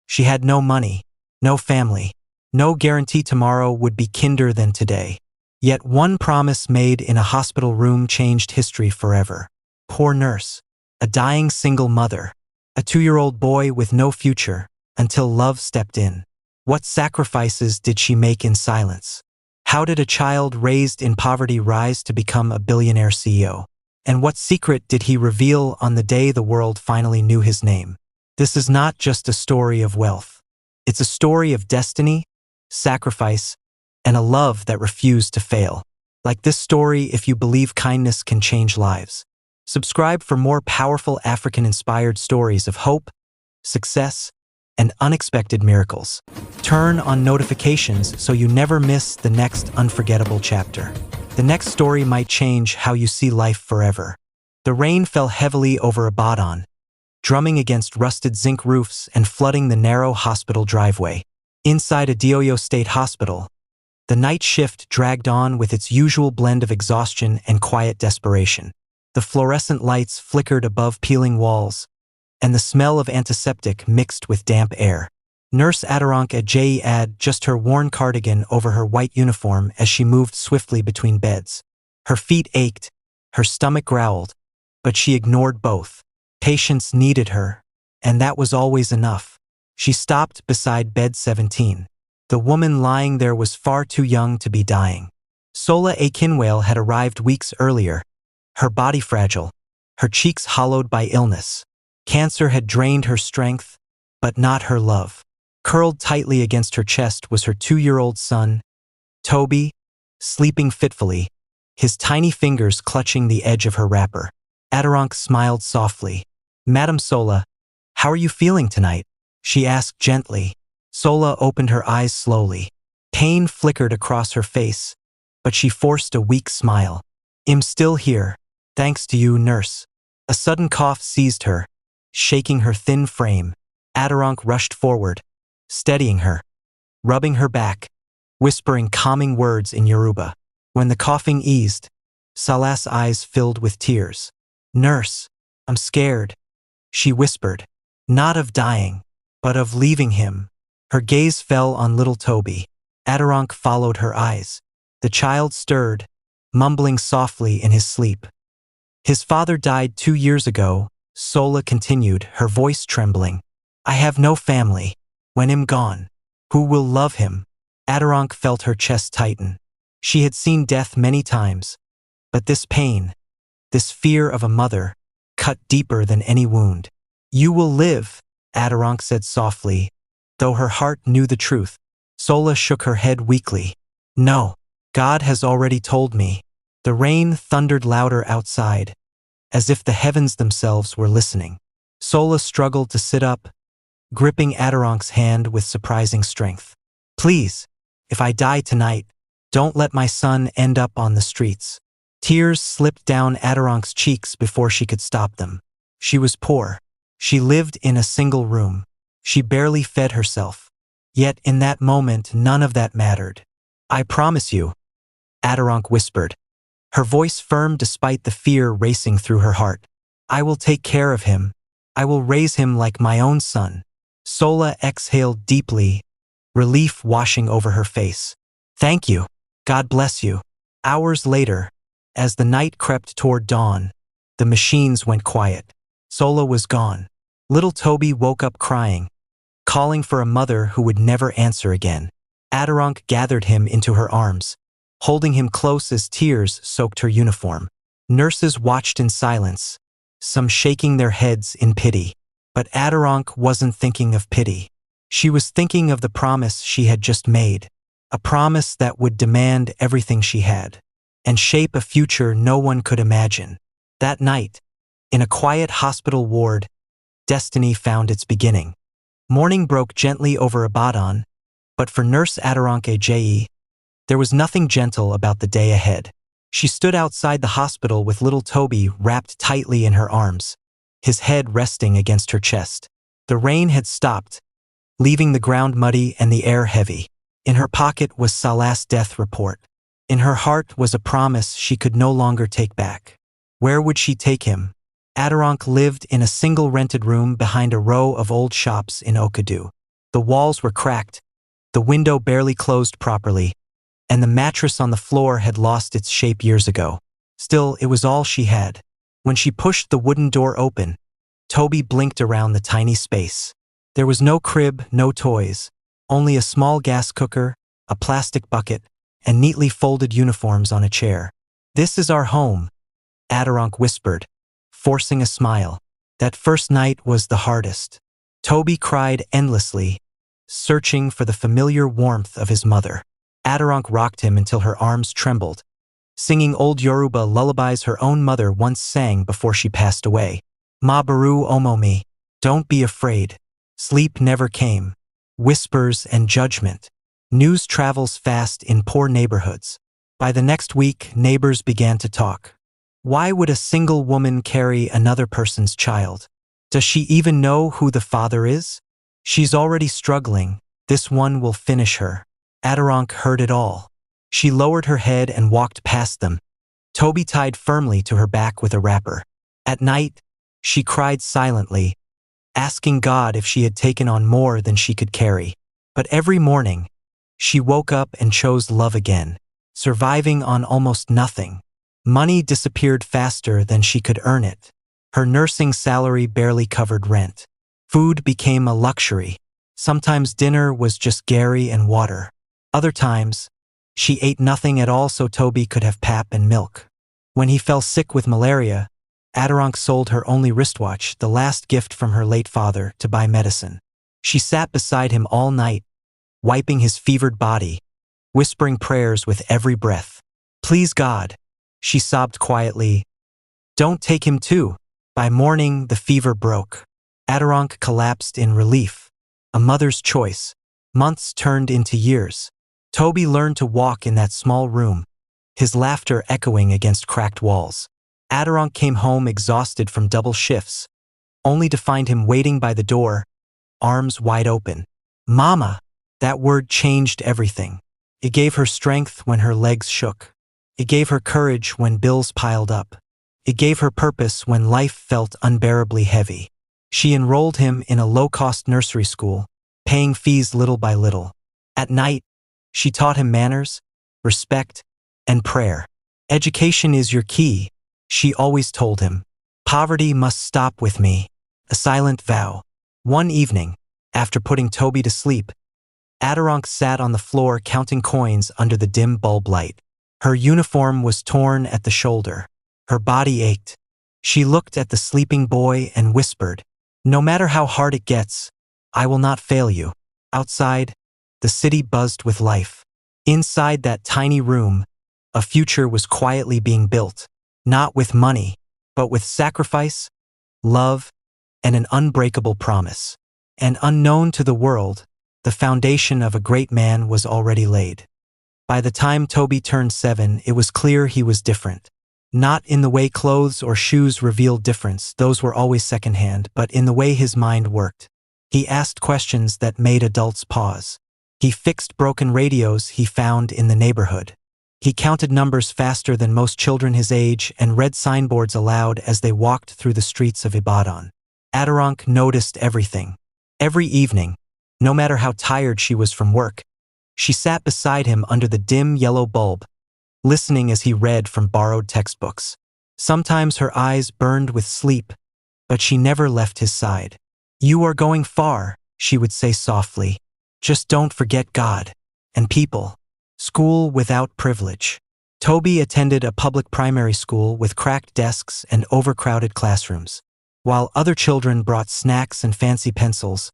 She had no money, no family, no guarantee tomorrow would be kinder than today. Yet one promise made in a hospital room changed history forever. Poor nurse, a dying single mother, a 2-year-old boy with no future, until love stepped in. What sacrifices did she make in silence? How did a child raised in poverty rise to become a billionaire CEO? And what secret did he reveal on the day the world finally knew his name? This is not just a story of wealth. It's a story of destiny, sacrifice, and a love that refused to fail. Like this story, if you believe kindness can change lives. Subscribe for more powerful African-inspired stories of hope, success, and unexpected miracles. Turn on notifications so you never miss the next unforgettable chapter. The next story might change how you see life forever. The rain fell heavily over Ibadan, drumming against rusted zinc roofs and flooding the narrow hospital driveway. Inside Adeoyo State Hospital, the night shift dragged on with its usual blend of exhaustion and quiet desperation. The fluorescent lights flickered above peeling walls, and the smell of antiseptic mixed with damp air. Nurse Aderonke Ajayi had just her worn cardigan over her white uniform as she moved swiftly between beds. Her feet ached, her stomach growled, but she ignored both. Patients needed her, and that was always enough. She stopped beside bed 17. The woman lying there was far too young to be dying. Sola Akinwale had arrived weeks earlier, her body fragile, her cheeks hollowed by illness. Cancer had drained her strength, but not her love. Curled tightly against her chest was her 2-year-old son, Toby, sleeping fitfully, his tiny fingers clutching the edge of her wrapper. Aderonke smiled softly. "Madam Sola, how are you feeling tonight?" she asked gently. Sola opened her eyes slowly. Pain flickered across her face, but she forced a weak smile. "I'm still here, thanks to you, nurse." A sudden cough seized her, shaking her thin frame. Aderonke rushed forward, steadying her, rubbing her back, whispering calming words in Yoruba. When the coughing eased, Sala's eyes filled with tears. "Nurse, I'm scared," she whispered, "not of dying, but of leaving him." Her gaze fell on little Toby. Aderonke followed her eyes. The child stirred, mumbling softly in his sleep. "His father died 2 years ago," Sola continued, her voice trembling. "I have no family. When I'm gone, who will love him?" Aderonke felt her chest tighten. She had seen death many times, but this pain, this fear of a mother, cut deeper than any wound. "You will live," Aderonke said softly, though her heart knew the truth. Sola shook her head weakly. "No, God has already told me." The rain thundered louder outside, as if the heavens themselves were listening. Sola struggled to sit up, gripping Aderonke's hand with surprising strength. "Please, if I die tonight, don't let my son end up on the streets." Tears slipped down Aderonke's cheeks before she could stop them. She was poor. She lived in a single room. She barely fed herself. Yet in that moment, none of that mattered. "I promise you," Aderonke whispered, her voice firm despite the fear racing through her heart. "I will take care of him. I will raise him like my own son." Sola exhaled deeply, relief washing over her face. "Thank you. God bless you." Hours later, as the night crept toward dawn, the machines went quiet. Sola was gone. Little Toby woke up crying, calling for a mother who would never answer again. Aderonke gathered him into her arms, holding him close as tears soaked her uniform. Nurses watched in silence, some shaking their heads in pity. But Aderonke wasn't thinking of pity. She was thinking of the promise she had just made, a promise that would demand everything she had, and shape a future no one could imagine. That night, in a quiet hospital ward, destiny found its beginning. Morning broke gently over Ibadan, but for Nurse Aderonke Ajayi, there was nothing gentle about the day ahead. She stood outside the hospital with little Toby wrapped tightly in her arms, his head resting against her chest. The rain had stopped, leaving the ground muddy and the air heavy. In her pocket was Sala's death report. In her heart was a promise she could no longer take back. Where would she take him? Aderonke lived in a single rented room behind a row of old shops in Okadu. The walls were cracked, the window barely closed properly, and the mattress on the floor had lost its shape years ago. Still, it was all she had. When she pushed the wooden door open, Toby blinked around the tiny space. There was no crib, no toys, only a small gas cooker, a plastic bucket, and neatly folded uniforms on a chair. "This is our home," Adironk whispered, forcing a smile. That first night was the hardest. Toby cried endlessly, searching for the familiar warmth of his mother. Adironk rocked him until her arms trembled, singing old Yoruba lullabies her own mother once sang before she passed away. "Ma baru omomi, don't be afraid. Sleep never came. Whispers and judgment." News travels fast in poor neighborhoods. By the next week, neighbors began to talk. Why would a single woman carry another person's child? Does she even know who the father is? She's already struggling. This one will finish her. Adironk heard it all. She lowered her head and walked past them, Toby tied firmly to her back with a wrapper. At night, she cried silently, asking God if she had taken on more than she could carry. But every morning, she woke up and chose love again, surviving on almost nothing. Money disappeared faster than she could earn it. Her nursing salary barely covered rent. Food became a luxury. Sometimes dinner was just Gary and water. Other times, she ate nothing at all so Toby could have pap and milk. When he fell sick with malaria, Adironk sold her only wristwatch, the last gift from her late father, to buy medicine. She sat beside him all night, wiping his fevered body, whispering prayers with every breath. "Please God," she sobbed quietly, "don't take him too." By morning, the fever broke. Adironk collapsed in relief. A mother's choice. Months turned into years. Toby learned to walk in that small room, his laughter echoing against cracked walls. Adironk came home exhausted from double shifts, only to find him waiting by the door, arms wide open. "Mama!" That word changed everything. It gave her strength when her legs shook. It gave her courage when bills piled up. It gave her purpose when life felt unbearably heavy. She enrolled him in a low-cost nursery school, paying fees little by little. At night, she taught him manners, respect, and prayer. "Education is your key," she always told him. "Poverty must stop with me." A silent vow. One evening, after putting Toby to sleep, Adironk sat on the floor counting coins under the dim bulb light. Her uniform was torn at the shoulder. Her body ached. She looked at the sleeping boy and whispered, "No matter how hard it gets, I will not fail you." Outside, the city buzzed with life. Inside that tiny room, a future was quietly being built, not with money, but with sacrifice, love, and an unbreakable promise. And unknown to the world, the foundation of a great man was already laid. By the time Toby turned 7, it was clear he was different. Not in the way clothes or shoes revealed difference, those were always secondhand, but in the way his mind worked. He asked questions that made adults pause. He fixed broken radios he found in the neighborhood. He counted numbers faster than most children his age and read signboards aloud as they walked through the streets of Ibadan. Adironk noticed everything. Every evening, no matter how tired she was from work, she sat beside him under the dim yellow bulb, listening as he read from borrowed textbooks. Sometimes her eyes burned with sleep, but she never left his side. "You are going far," she would say softly. "Just don't forget God and people." School without privilege. Toby attended a public primary school with cracked desks and overcrowded classrooms. While other children brought snacks and fancy pencils,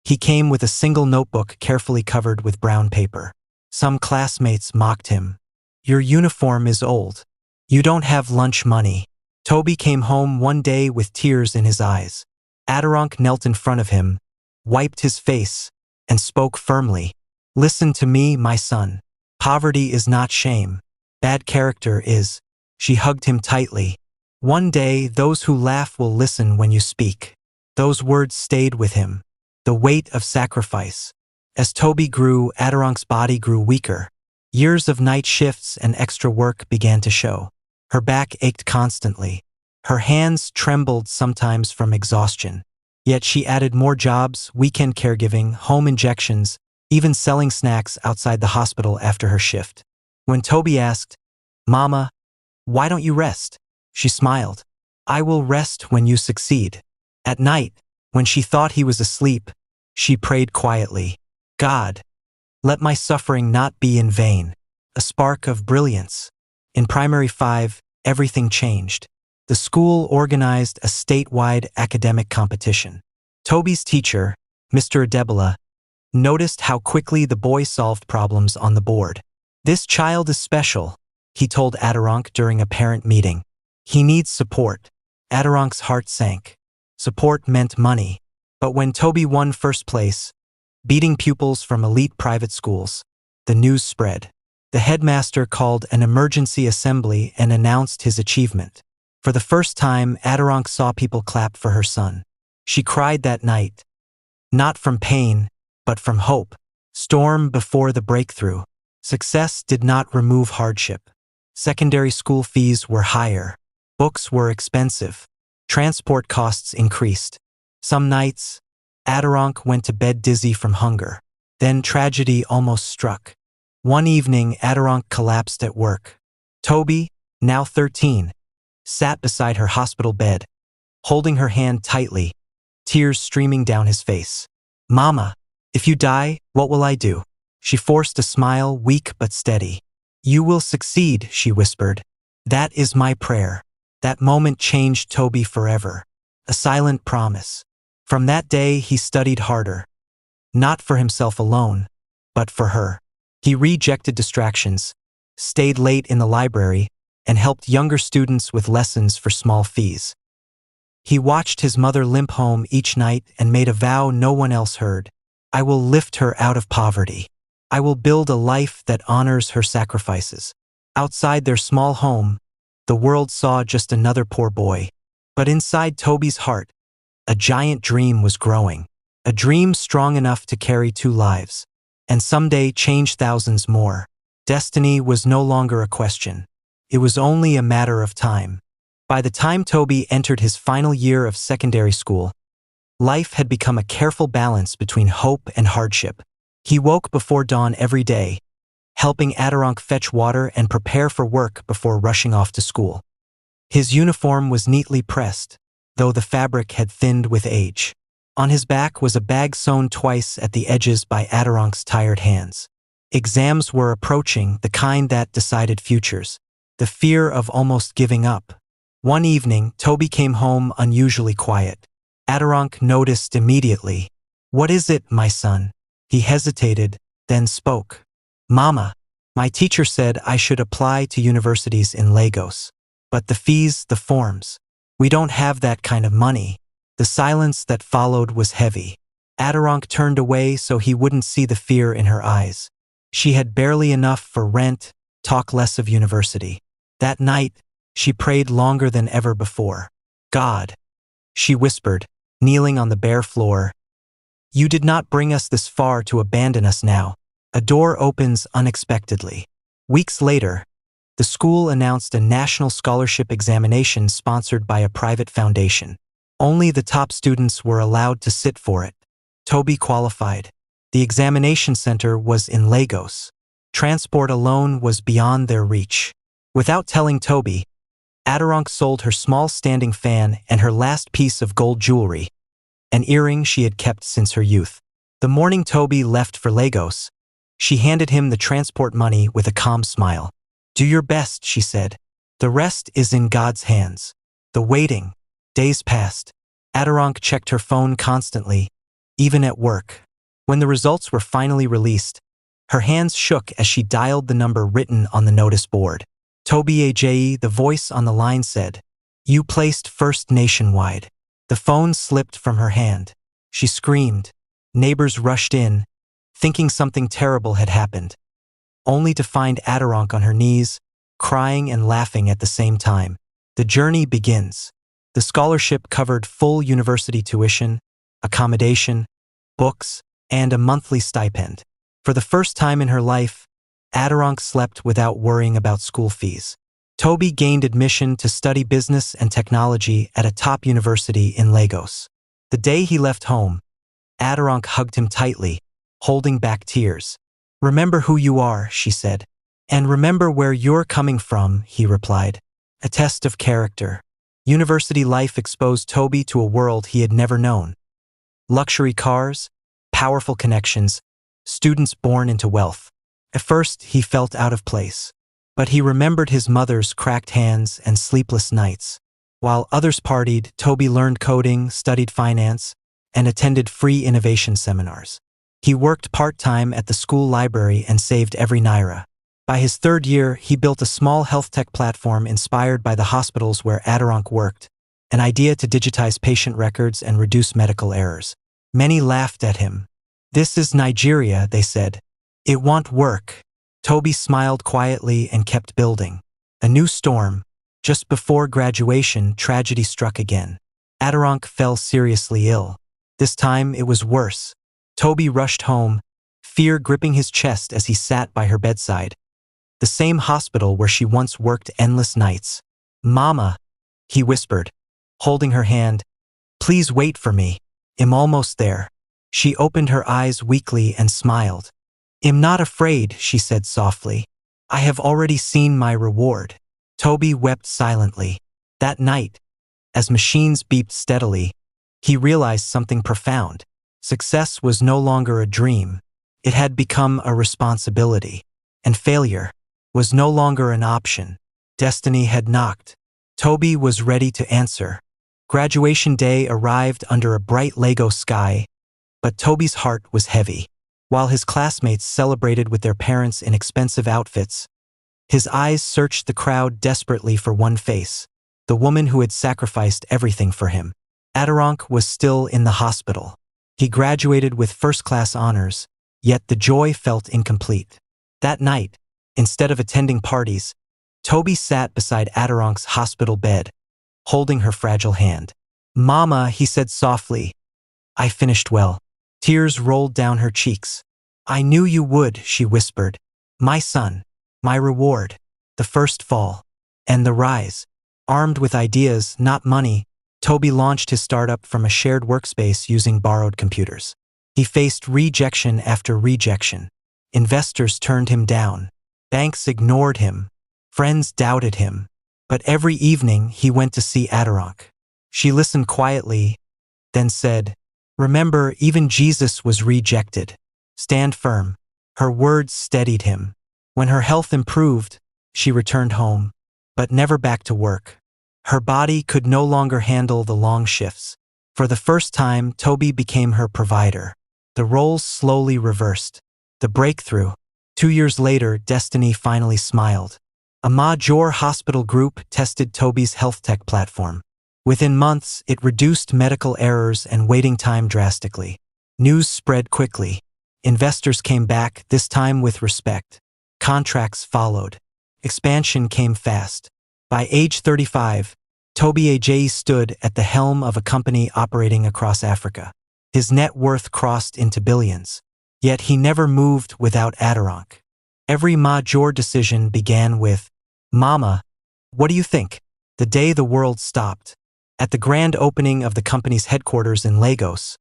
he came with a single notebook carefully covered with brown paper. Some classmates mocked him. "Your uniform is old. You don't have lunch money." Toby came home one day with tears in his eyes. Adironk knelt in front of him, wiped his face, and spoke firmly. "Listen to me, my son. Poverty is not shame. Bad character is." She hugged him tightly. "One day, those who laugh will listen when you speak." Those words stayed with him. The weight of sacrifice. As Toby grew, Adironk's body grew weaker. Years of night shifts and extra work began to show. Her back ached constantly. Her hands trembled sometimes from exhaustion. Yet she added more jobs, weekend caregiving, home injections, even selling snacks outside the hospital after her shift. When Toby asked, "Mama, why don't you rest?" she smiled. "I will rest when you succeed." At night, when she thought he was asleep, she prayed quietly, "God, let my suffering not be in vain." A spark of brilliance. In Primary 5, everything changed. The school organized a statewide academic competition. Toby's teacher, Mr. Adebola, noticed how quickly the boy solved problems on the board. "This child is special," he told Adironk during a parent meeting. "He needs support." Adironk's heart sank. Support meant money. But when Toby won first place, beating pupils from elite private schools, the news spread. The headmaster called an emergency assembly and announced his achievement. For the first time, Adironk saw people clap for her son. She cried that night, not from pain, but from hope. Storm before the breakthrough. Success did not remove hardship. Secondary school fees were higher. Books were expensive. Transport costs increased. Some nights, Adironk went to bed dizzy from hunger. Then tragedy almost struck. One evening, Adironk collapsed at work. Toby, now 13, sat beside her hospital bed, holding her hand tightly, tears streaming down his face. "Mama, if you die, what will I do?" She forced a smile, weak but steady. "You will succeed," she whispered. "That is my prayer." That moment changed Toby forever. A silent promise. From that day, he studied harder. Not for himself alone, but for her. He rejected distractions, stayed late in the library, and helped younger students with lessons for small fees. He watched his mother limp home each night and made a vow no one else heard. "I will lift her out of poverty. I will build a life that honors her sacrifices." Outside their small home, the world saw just another poor boy. But inside Toby's heart, a giant dream was growing. A dream strong enough to carry 2 lives, and someday change thousands more. Destiny was no longer a question. It was only a matter of time. By the time Toby entered his final year of secondary school, life had become a careful balance between hope and hardship. He woke before dawn every day, helping Adironk fetch water and prepare for work before rushing off to school. His uniform was neatly pressed, though the fabric had thinned with age. On his back was a bag sewn twice at the edges by Adironk's tired hands. Exams were approaching, the kind that decided futures. The fear of almost giving up. One evening, Toby came home unusually quiet. Adironk noticed immediately. "What is it, my son?" He hesitated, then spoke. "Mama, my teacher said I should apply to universities in Lagos. But the fees, the forms. We don't have that kind of money." The silence that followed was heavy. Adironk turned away so he wouldn't see the fear in her eyes. She had barely enough for rent, talk less of university. That night, she prayed longer than ever before. "God," she whispered, kneeling on the bare floor, "you did not bring us this far to abandon us now." A door opens unexpectedly. Weeks later, the school announced a national scholarship examination sponsored by a private foundation. Only the top students were allowed to sit for it. Toby qualified. The examination center was in Lagos. Transport alone was beyond their reach. Without telling Toby, Adironk sold her small standing fan and her last piece of gold jewelry, an earring she had kept since her youth. The morning Toby left for Lagos, she handed him the transport money with a calm smile. "Do your best," she said. "The rest is in God's hands." The waiting. Days passed. Adironk checked her phone constantly, even at work. When the results were finally released, her hands shook as she dialed the number written on the notice board. "Toby Ajayi," the voice on the line said. "You placed first nationwide." The phone slipped from her hand. She screamed. Neighbors rushed in, thinking something terrible had happened, only to find Adironk on her knees, crying and laughing at the same time. The journey begins. The scholarship covered full university tuition, accommodation, books, and a monthly stipend. For the first time in her life, Adironk slept without worrying about school fees. Toby gained admission to study business and technology at a top university in Lagos. The day he left home, Adirang hugged him tightly, holding back tears. "Remember who you are," she said. "And remember where you're coming from," he replied. A test of character. University life exposed Toby to a world he had never known. Luxury cars, powerful connections, students born into wealth. At first, he felt out of place. But he remembered his mother's cracked hands and sleepless nights. While others partied, Toby learned coding, studied finance, and attended free innovation seminars. He worked part-time at the school library and saved every naira. By his third year, he built a small health tech platform inspired by the hospitals where Adirang worked, an idea to digitize patient records and reduce medical errors. Many laughed at him. "This is Nigeria," they said. "It won't work." Toby smiled quietly and kept building. A new storm. Just before graduation, tragedy struck again. Adirang fell seriously ill. This time, it was worse. Toby rushed home, fear gripping his chest as he sat by her bedside. The same hospital where she once worked endless nights. "Mama," he whispered, holding her hand. "Please wait for me. I'm almost there." She opened her eyes weakly and smiled. "I'm not afraid," she said softly. "I have already seen my reward." Toby wept silently. That night, as machines beeped steadily, he realized something profound. Success was no longer a dream. It had become a responsibility. And failure was no longer an option. Destiny had knocked. Toby was ready to answer. Graduation day arrived under a bright Lego sky, but Toby's heart was heavy. While his classmates celebrated with their parents in expensive outfits, his eyes searched the crowd desperately for one face, the woman who had sacrificed everything for him. Adirang was still in the hospital. He graduated with first-class honors, yet the joy felt incomplete. That night, instead of attending parties, Toby sat beside Adirang's hospital bed, holding her fragile hand. "Mama," he said softly, "I finished well." Tears rolled down her cheeks. "I knew you would," she whispered. "My son, my reward, the first fall, and the rise." Armed with ideas, not money, Toby launched his startup from a shared workspace using borrowed computers. He faced rejection after rejection. Investors turned him down. Banks ignored him. Friends doubted him. But every evening he went to see Adirang. She listened quietly, then said, "Remember, even Jesus was rejected. Stand firm." Her words steadied him. When her health improved, she returned home, but never back to work. Her body could no longer handle the long shifts. For the first time, Toby became her provider. The roles slowly reversed. The breakthrough. 2 years later, destiny finally smiled. A major hospital group tested Toby's health tech platform. Within months, it reduced medical errors and waiting time drastically. News spread quickly. Investors came back, this time with respect. Contracts followed. Expansion came fast. By age 35, Toby Ajayi stood at the helm of a company operating across Africa. His net worth crossed into billions. Yet he never moved without Adirang. Every major decision began with, "Mama, what do you think?" The day the world stopped. At the grand opening of the company's headquarters in Lagos,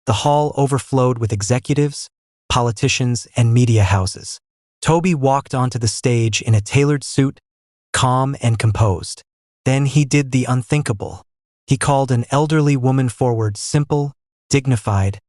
the hall overflowed with executives, politicians, and media houses. Toby walked onto the stage in a tailored suit, calm and composed. Then he did the unthinkable. He called an elderly woman forward, simple, dignified,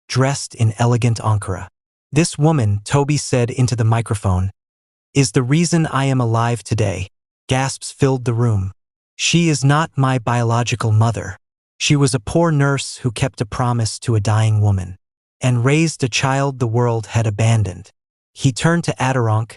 dressed in elegant Ankara. "This woman," Toby said into the microphone, "is the reason I am alive today." Gasps filled the room. "She is not my biological mother. She was a poor nurse who kept a promise to a dying woman and raised a child the world had abandoned." He turned to Adirang,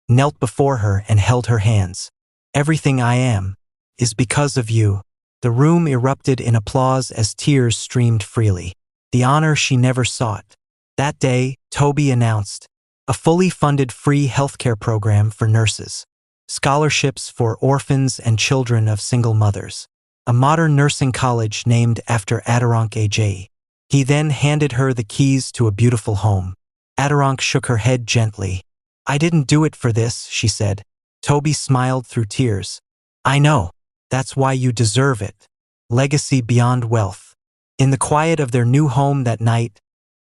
knelt before her and held her hands. "Everything I am is because of you." The room erupted in applause as tears streamed freely. The honor she never sought. That day, Toby announced a fully funded free healthcare program for nurses, scholarships for orphans and children of single mothers, a modern nursing college named after Adirang Ajayi. He then handed her the keys to a beautiful home. Adirang shook her head gently. "I didn't do it for this," she said. Toby smiled through tears. "I know. That's why you deserve it. Legacy beyond wealth. In the quiet of their new home that night,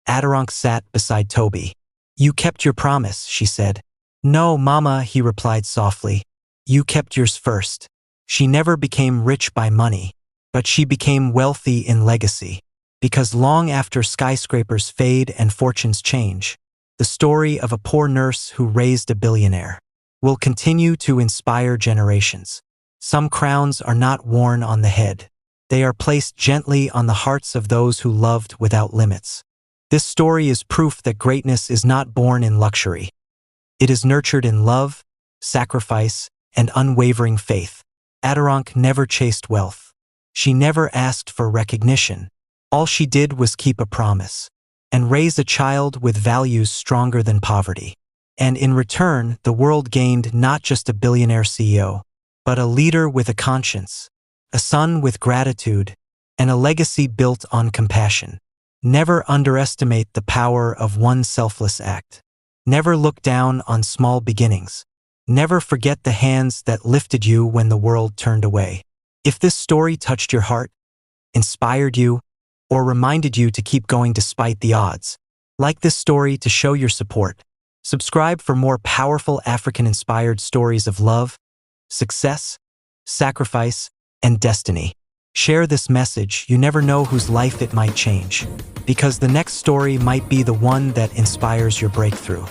Adirong sat beside Toby. "You kept your promise," she said. "No, Mama," he replied softly. "You kept yours first." She never became rich by money, but she became wealthy in legacy. Because long after skyscrapers fade and fortunes change, the story of a poor nurse who raised a billionaire will continue to inspire generations. Some crowns are not worn on the head. They are placed gently on the hearts of those who loved without limits. This story is proof that greatness is not born in luxury. It is nurtured in love, sacrifice, and unwavering faith. Adirong never chased wealth. She never asked for recognition. All she did was keep a promise and raise a child with values stronger than poverty. And in return, the world gained not just a billionaire CEO, but a leader with a conscience, a son with gratitude, and a legacy built on compassion. Never underestimate the power of one selfless act. Never look down on small beginnings. Never forget the hands that lifted you when the world turned away. If this story touched your heart, inspired you, or reminded you to keep going despite the odds, like this story to show your support. Subscribe for more powerful African-inspired stories of love, success, sacrifice, and destiny. Share this message. You never know whose life it might change, because the next story might be the one that inspires your breakthrough.